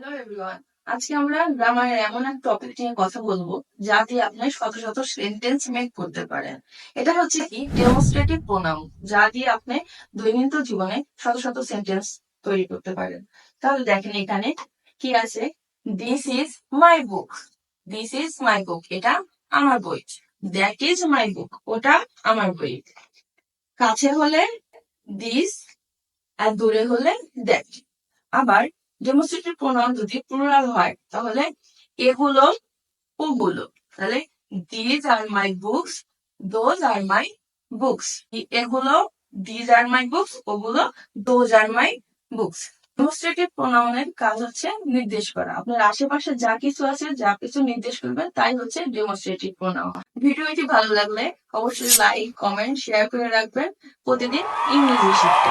Hello everyone. আজকে আমরা গ্রামারের এমন এক টপিক নিয়ে কথা বলবো যা দিয়ে আপনি শত শত সেন্টেন্স মেক করতে পারেন। এটা হচ্ছে কি ডেমনস্ট্রেটিভ প্রোনাউন, যা দিয়ে আপনি দৈনন্দিন জীবনে শত শত সেন্টেন্স তৈরি করতে পারেন। তাহলে দেখেন এখানে কি আছে, this is my book. This is my book, এটা আমার বই। দ্যাট ইজ মাই বুক, ওটা আমার বই। কাছে হলে দিস, আর দূরে হলে দ্যাট। আবার ডেমনস্ট্রেটিভ প্রোনাউন যদি প্লুরাল হয় তাহলে এগুলো ওগুলো। তাহলে these are my books, those are my books. এগুলো দিজ আর মাই বুকস, ওগুলো those are my books. Demonstrative প্রোনাউনের কাজ হচ্ছে নির্দেশ করা। আপনার আশেপাশে যা কিছু আছে, যা কিছু নির্দেশ করবেন তাই হচ্ছে ডেমনস্ট্রেটিভ প্রোনাউন। ভিডিওটি ভালো লাগলে অবশ্যই লাইক, কমেন্ট, শেয়ার করে রাখবেন প্রতিদিন ইংরেজি শিখতে।